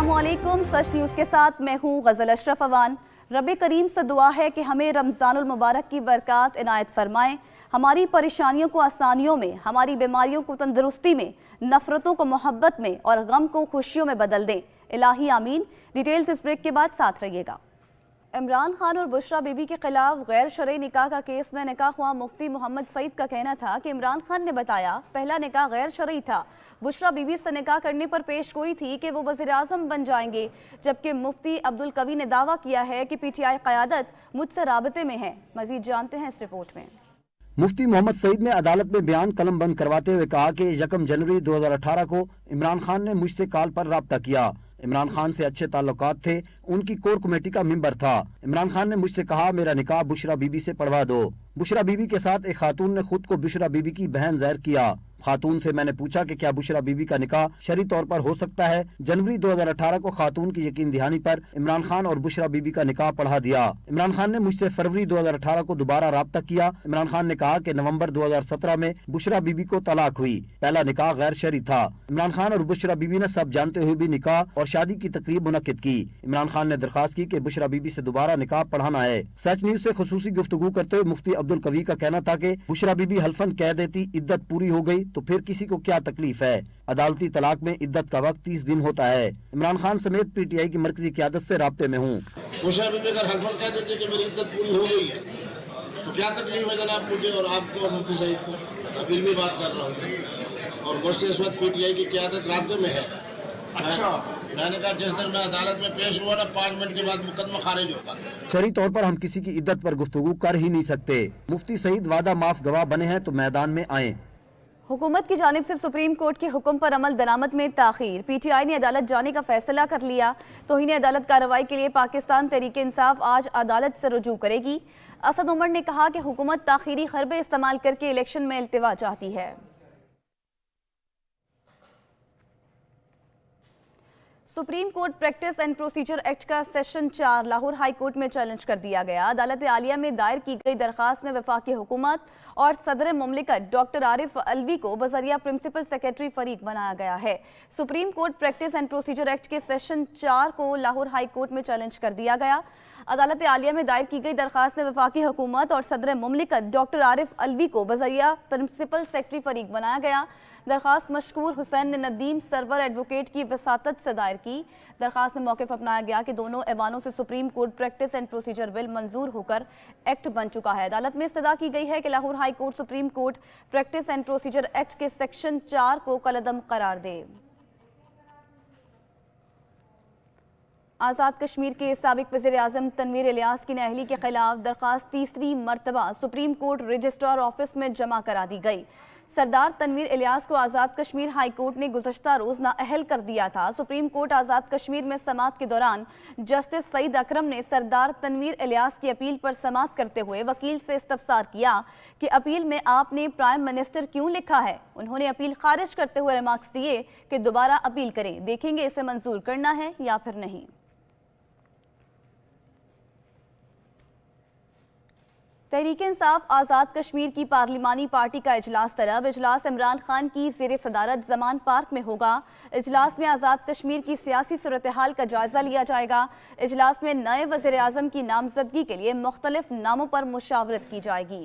अस्सलामु अलैकुम। सच न्यूज़ के साथ मैं हूँ गज़ल अशरफ अवान। रब करीम से दुआ है कि हमें रमज़ानुल मुबारक की बरक़ात इनायत फरमाएँ, हमारी परेशानियों को आसानियों में, हमारी बीमारियों को तंदुरुस्ती में, नफ़रतों को मोहब्बत में और गम को खुशियों में बदल दें। इलाही आमीन। डिटेल्स इस ब्रेक के बाद साथ रहिएगा। इमरान खान और बुशरा बीबी के खिलाफ गैर शरई निकाह का केस में निकाह हुआ मुफ्ती मोहम्मद सईद का कहना था कि इमरान खान ने बताया पहला निकाह गैर शरई था। बुशरा बीबी से निकाह करने पर पेश गोई थी कि वो वज़ीर आज़म बन जाएंगे, जबकि मुफ्ती अब्दुल कवी ने दावा किया है कि पीटीआई क़यादत मुझसे राबते में है। मज़ीद जानते हैं इस रिपोर्ट में। मुफ्ती मोहम्मद सईद ने अदालत में बयान कलम बंद करवाते हुए कहा कि 1 जनवरी 2018 को इमरान खान ने मुझसे कॉल पर राब्ता किया। इमरान खान से अच्छे ताल्लुकात थे, उनकी कोर कमेटी का मेंबर था। इमरान खान ने मुझसे कहा मेरा निकाह बुशरा बीबी से पढ़वा दो। बुशरा बीबी के साथ एक खातून ने खुद को बुशरा बीबी की बहन ज़ाहिर किया। खातून से मैंने पूछा कि क्या बुशरा बीबी का निकाह शरई तौर पर हो सकता है। जनवरी 2018 को खातून की यकीन दहानी पर इमरान खान और बुशरा बीबी का निकाह पढ़ा दिया। इमरान खान ने मुझसे फरवरी 2018 को दोबारा राब्ता किया। इमरान खान ने कहा कि नवंबर 2017 में बुशरा बीबी को तलाक हुई। पहला निकाह गैर शरई था। इमरान खान और बुशरा बीबी ने सब जानते हुए भी निकाह और शादी की तकरीब मुनक्किद की। इमरान खान ने दरखास्त की कि बुशरा बीबी से दोबारा निकाह पढ़ाना है। सच न्यूज़ से खुसूसी गुफ्तगू करते हुए मुफ्ती अब्दुल कवी का कहना था कि बुशरा बीबी हल्फन कह देती इद्दत पूरी हो गई तो फिर किसी को क्या तकलीफ है। अदालती तलाक में इद्दत का वक्त 30 दिन होता है। इमरान खान समेत पीटीआई की मरकजी क़यादत से राब्ते में हूँ। बुशरा बीबी अगर हल्फन कह देती कि मेरी इद्दत पूरी हो गई है तो क्या तकलीफ है जनाब मुझे और आपको और मुफ्ती सईद को। अभी भी बात कर रहा हूँ और मुझसे इस वक्त पीटीआई की क़यादत राब्ते में है। अच्छा, मैंने कहा जिस दिन मैं अदालत में पेश हुआ ना 5 मिनट के बाद मुकदमा खारिज होगा। शरई तौर पर हम किसी की इद्दत पर गुफ्तगू कर ही नहीं सकते। मुफ्ती सईद वादा माफ गवाह बने हैं तो मैदान में आए। हुकूमत की जानिब से सुप्रीम कोर्ट के हुक्म पर अमल दरामद में ताखीर। पीटीआई ने अदालत जाने का फैसला कर लिया। तौहीन अदालत कार्रवाई के लिए पाकिस्तान तहरीक इंसाफ आज अदालत से रुजू करेगी। असद उमर ने कहा कि हुकूमत ताखीरी हरबे इस्तेमाल करके इलेक्शन में इल्तिवा चाहती है। Supreme court practice and procedure act का सेशन 4 लाहौर हाई कोर्ट में चैलेंज कर दिया गया। अदालत आलिया में दायर की गई दरखास्त में वफाकी हुकूमत और सदर मुमलिकत डॉक्टर आरिफ अलवी को बजरिया प्रिंसिपल सेक्रेटरी फरीक बनाया गया है। Supreme court practice and procedure act के सेशन 4 को लाहौर हाई कोर्ट में चैलेंज कर दिया गया। अदालत आलिया में दायर की गई दरखास्त में वफाकी हुकूमत और सदर मुमलिकत डॉक्टर आरिफ अलवी को बजरिया प्रिंसिपल सेक्रेटरी फरीक बनाया गया। दरखास्त मशकूर हुसैन ने नदीम सरवर एडवोकेट की वसातत से दायर की। दरखास्त में मौक़िफ़ अपनाया गया कि दोनों ऐवानों से supreme court practice and procedure bill मंजूर होकर एक्ट बन चुका है। अदालत में इस्तदा की गई है कि Lahore high court supreme court practice and procedure act के सेक्शन 4 को कलअदम करार दे। आज़ाद कश्मीर के साबिक वज़ीर आज़म तनवीर इलियास की नाअहली के खिलाफ दरखास्त तीसरी मरतबा सुप्रीम कोर्ट रजिस्ट्रार ऑफिस में जमा करा दी गई। सरदार तनवीर इलियास को आज़ाद कश्मीर हाई कोर्ट ने गुज़श्ता रोज़ नाअहल कर दिया था। सुप्रीम कोर्ट आज़ाद कश्मीर में समाअत के दौरान जस्टिस सईद अकरम ने सरदार तनवीर इलियास की अपील पर समाअत करते हुए वकील से इस्तफसार किया कि अपील में आपने प्राइम मिनिस्टर क्यों लिखा है। उन्होंने अपील खारिज करते हुए रिमार्क्स दिए कि दोबारा अपील करें, देखेंगे इसे मंजूर करना है या फिर नहीं। तहरीक इंसाफ आज़ाद कश्मीर की पार्लिमानी पार्टी का इजलास तलब। इजलास इमरान खान की ज़ेर सदारत ज़मान पार्क में होगा। इजलास में आज़ाद कश्मीर की सियासी सूरत हाल का जायज़ा लिया जाएगा। इजलास में नए वज़ीर आज़म की नामजदगी के लिए मुख्तलिफ नामों पर मुशावरत की जाएगी।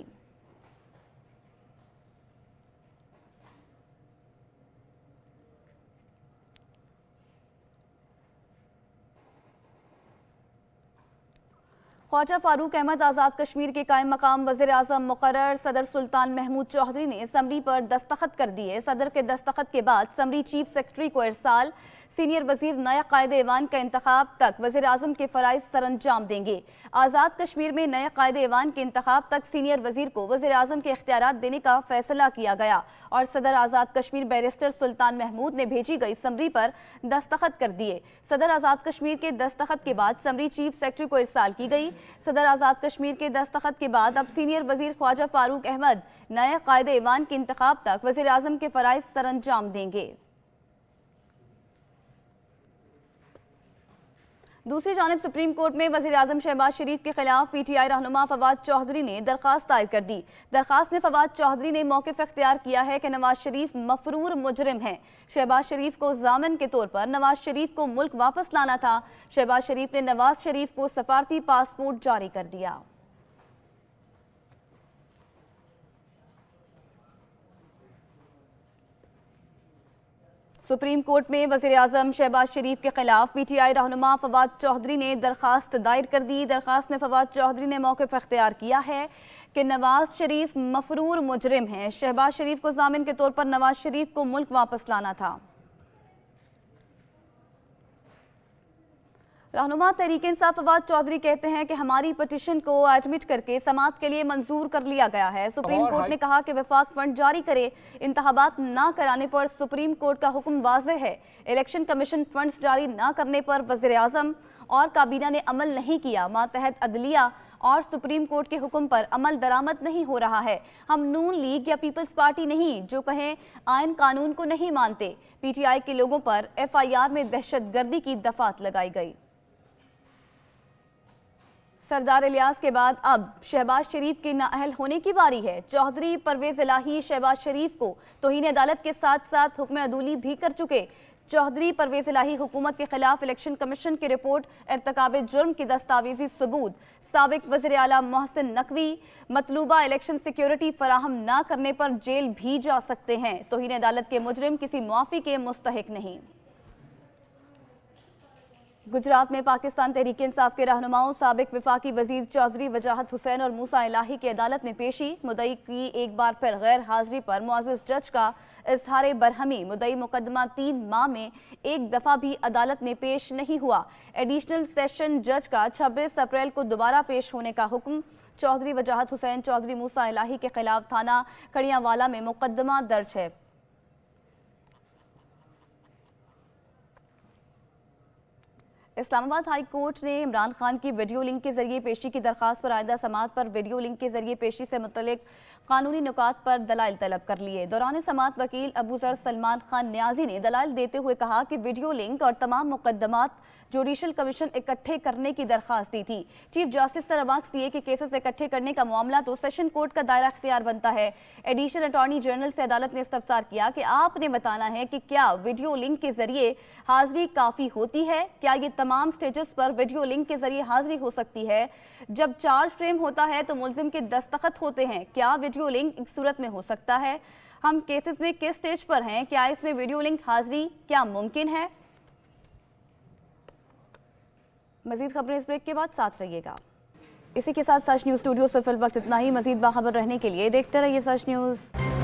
ख्वाजा फारूक अहमद आज़ाद कश्मीर के कायम मकाम वज़ीर आज़म मुकर्रर सदर सुल्तान महमूद चौधरी ने समरी पर दस्तखत कर दिए। सदर के दस्तखत के बाद समरी चीफ सेक्रेटरी को इरसाल। सीनियर वजीर नया कायदे ऐवान का इंतखाब तक वज़ीर आज़म के फ़राइज़ सरअंजाम देंगे। आज़ाद कश्मीर में नए कायदे ऐवान के इंतखाब तक सीनियर वजीर को वज़ीर आज़म के इख्तियारात देने का फैसला किया गया और सदर आज़ाद कश्मीर बैरिस्टर सुल्तान महमूद ने भेजी गई समरी पर दस्तखत कर दिए। सदर आज़ाद कश्मीर के दस्तखत के बाद समरी चीफ सेक्रेटरी को इरसाल की गई। सदर आज़ाद कश्मीर के दस्तखत के बाद अब सीनियर वजीर ख्वाजा फारूक अहमद नए कायदे ऐवान के इंतखाब तक वज़ीर आज़म के फ़राइज़ सरअंजाम देंगे। दूसरी जानिब सुप्रीम कोर्ट में वज़ीर-ए-आज़म शहबाज शरीफ के खिलाफ पीटीआई रहनुमा फवाद चौधरी ने दरख्वास्त दायर कर दी। दरख्वास्त में फवाद चौधरी ने मौक़िफ़ इख्तियार किया है कि नवाज शरीफ मफरूर मुजरिम हैं। शहबाज शरीफ को ज़ामिन के तौर पर नवाज शरीफ को मुल्क वापस लाना था। शहबाज शरीफ ने नवाज शरीफ को सफारती पासपोर्ट जारी कर दिया। सुप्रीम कोर्ट में वज़ीर-ए-आज़म शहबाज शरीफ के खिलाफ पीटीआई रहनुमा फवाद चौधरी ने दरख्वास्त दायर कर दी। दरख्वास्त में फवाद चौधरी ने मौक़िफ़ इख्तियार किया है कि नवाज शरीफ मफरूर मुजरिम हैं। शहबाज शरीफ को ज़ामिन के तौर पर नवाज शरीफ को मुल्क वापस लाना था। रहनुमा तहरीक-ए-इंसाफ फवाद चौधरी कहते हैं कि हमारी पटिशन को एडमिट करके समाअत के लिए मंजूर कर लिया गया है। सुप्रीम कोर्ट ने कहा कि वफाक फंड जारी करे। इंतखाबात ना कराने पर सुप्रीम कोर्ट का हुक्म वाज़ेह है। इलेक्शन कमीशन फंड्स जारी ना करने पर वज़ीर-ए-आज़म और काबीना ने अमल नहीं किया। मातहत अदलिया और सुप्रीम कोर्ट के हुक्म पर अमल दरामद नहीं हो रहा है। हम नून लीग या पीपल्स पार्टी नहीं जो कहें आइन कानून को नहीं मानते। पीटीआई के लोगों पर FIR में दहशतगर्दी की दफात लगाई गई। सरदार इलियास के बाद अब शहबाज शरीफ के नाअहल होने की बारी है। चौधरी परवेज इलाही शहबाज शरीफ को तौहीन अदालत के साथ साथ हुक्म अदूली भी कर चुके। चौधरी परवेज इलाही हुकूमत के खिलाफ इलेक्शन कमीशन की रिपोर्ट, इर्तिकाब जुर्म की दस्तावेजी सबूत, साबिक वज़ीर आला मोहसिन नकवी मतलूबा इलेक्शन सिक्योरिटी फराहम ना करने पर जेल भी जा सकते हैं। तौहीन अदालत के मुजरिम किसी मुआफ़ी के मुस्तहिक नहीं। गुजरात में पाकिस्तान तहरीक इंसाफ के रहनुमाओं साबिक वफाकी वजीर चौधरी वजाहत हुसैन और मूसा इलाही की अदालत ने पेशी। मुद्दई की एक बार फिर गैर हाजिरी पर मुअज़्ज़ज़ जज का इजहार बरहमी। मुद्दई मुकदमा 3 माह में एक दफ़ा भी अदालत में पेश नहीं हुआ। एडिशनल सेशन जज का 26 अप्रैल को दोबारा पेश होने का हुक्म। चौधरी वजाहत हुसैन चौधरी मूसा इलाही के खिलाफ थाना खड़ियांवाला में मुकदमा दर्ज है। इस्लामाबाद हाई कोर्ट ने इमरान खान की वीडियो लिंक के जरिए पेशी की दरखास्त पर आइंदा समाअत पर वीडियो लिंक के जरिए पेशी से मुतल्लिक कानूनी नुकात पर दलाइल तलब कर लिए। दौरान समाअत वकील अबू ज़र सलमान खान न्याजी ने दलाइल देते हुए कहा कि वीडियो लिंक और तमाम मुकदमात जुडिशल कमीशन इकट्ठे करने की दरखास्त दी थी। चीफ जस्टिस ने रिमार्क्स दिए कि केसेस इकट्ठे करने का मामला तो सेशन कोर्ट का दायरा इख्तियार बनता है। एडिशनल अटॉर्नी जनरल से अदालत ने इस्तफसार किया कि आपने बताना है कि क्या वीडियो लिंक के जरिए हाजिरी काफ़ी होती है? क्या ये तमाम स्टेजेस पर वीडियो लिंक के जरिए हाजिरी हो सकती है? जब चार्ज फ्रेम होता है तो मुल्जिम के दस्तखत होते हैं, क्या वीडियो लिंक एक सूरत में हो सकता है? हम केसेस में किस स्टेज पर हैं? क्या इसमें वीडियो लिंक हाजिरी क्या मुमकिन है? मजीद खबरें इस ब्रेक के बाद साथ रहिएगा। इसी के साथ सच न्यूज़ स्टूडियो से फिल वक्त इतना ही। मजीद बाखबर रहने के लिए देखते रहिए सच न्यूज़।